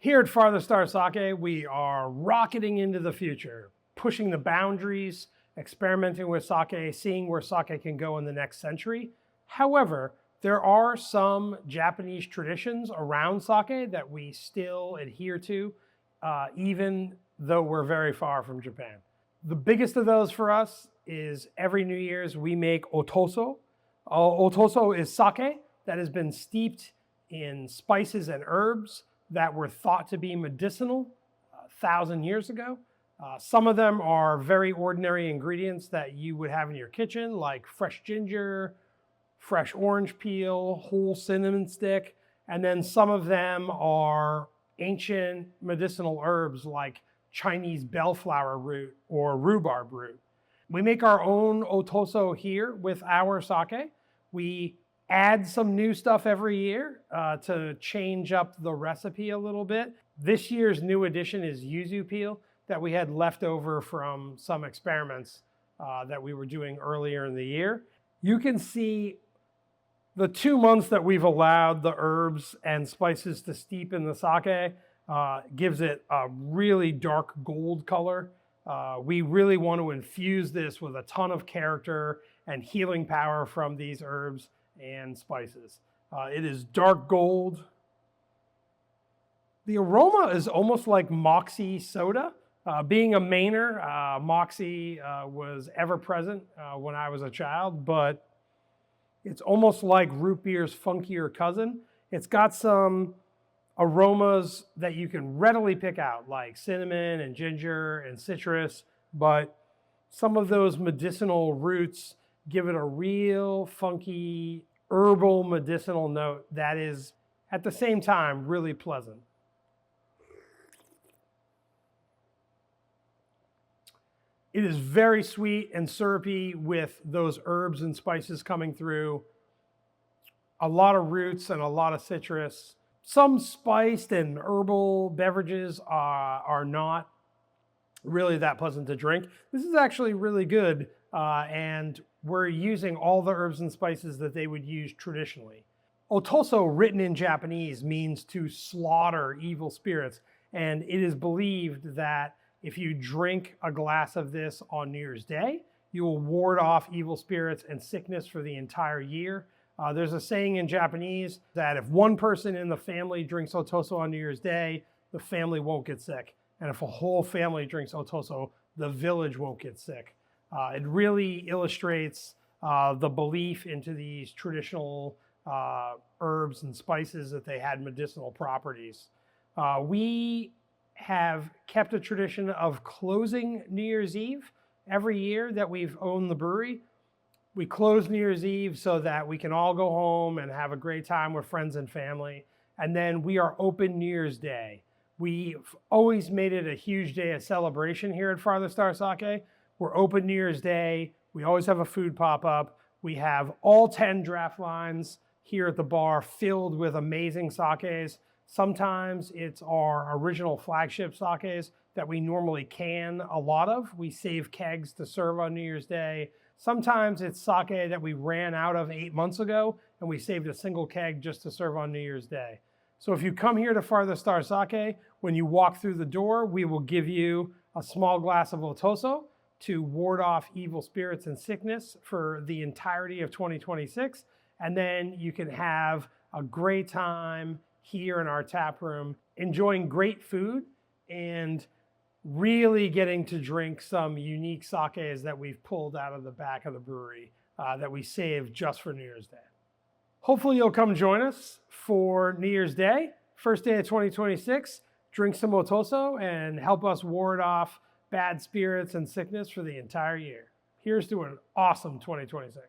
Here at Farthest Star Sake, we are rocketing into the future, pushing the boundaries, experimenting with sake, seeing where sake can go in the next century. However, there are some Japanese traditions around sake that we still adhere to, even though we're very far from Japan. The biggest of those for us is every New Year's we make Otoso. Otoso is sake that has been steeped in spices and herbs that were thought to be medicinal 1,000 years ago. Some of them are very ordinary ingredients that you would have in your kitchen, like fresh ginger, fresh orange peel, whole cinnamon stick, and then some of them are ancient medicinal herbs like Chinese bellflower root or rhubarb root. We make our own Otoso here with our sake. We add some new stuff every year to change up the recipe a little bit. This year's new addition is yuzu peel that we had left over from some experiments that we were doing earlier in the year. You can see the 2 months that we've allowed the herbs and spices to steep in the sake gives it a really dark gold color. We really want to infuse this with a ton of character and healing power from these herbs and spices. It is dark gold. The aroma is almost like Moxie soda. Being a Mainer, Moxie was ever present when I was a child, but it's almost like root beer's funkier cousin. It's got some aromas that you can readily pick out, like cinnamon and ginger and citrus, but some of those medicinal roots give it a real funky herbal medicinal note that is at the same time really pleasant. It is very sweet and syrupy with those herbs and spices coming through. A lot of roots and a lot of citrus. Some spiced and herbal beverages are not really that pleasant to drink. This is actually really good, and we're using all the herbs and spices that they would use traditionally. Otoso, written in Japanese, means to slaughter evil spirits, and it is believed that if you drink a glass of this on New Year's Day, you will ward off evil spirits and sickness for the entire year. There's a saying in Japanese that if one person in the family drinks Otoso on New Year's Day, the family won't get sick. And if a whole family drinks Otoso, the village won't get sick. It really illustrates the belief into these traditional herbs and spices that they had medicinal properties. We have kept a tradition of closing New Year's Eve every year that we've owned the brewery. We close New Year's Eve so that we can all go home and have a great time with friends and family. And then we are open New Year's Day. We've always made it a huge day of celebration here at Farthest Star Sake. We're open New Year's Day. We always have a food pop-up. We have all 10 draft lines here at the bar filled with amazing sakes. Sometimes it's our original flagship sakes that we normally can a lot of. We save kegs to serve on New Year's Day. Sometimes it's sake that we ran out of 8 months ago and we saved a single keg just to serve on New Year's Day. So if you come here to Farthest Star Sake, when you walk through the door, we will give you a small glass of Otoso to ward off evil spirits and sickness for the entirety of 2026. And then you can have a great time here in our tap room, enjoying great food and really getting to drink some unique sakes that we've pulled out of the back of the brewery that we saved just for New Year's Day. Hopefully you'll come join us for New Year's Day, first day of 2026, drink some Otoso and help us ward off bad spirits and sickness for the entire year. Here's to an awesome 2026.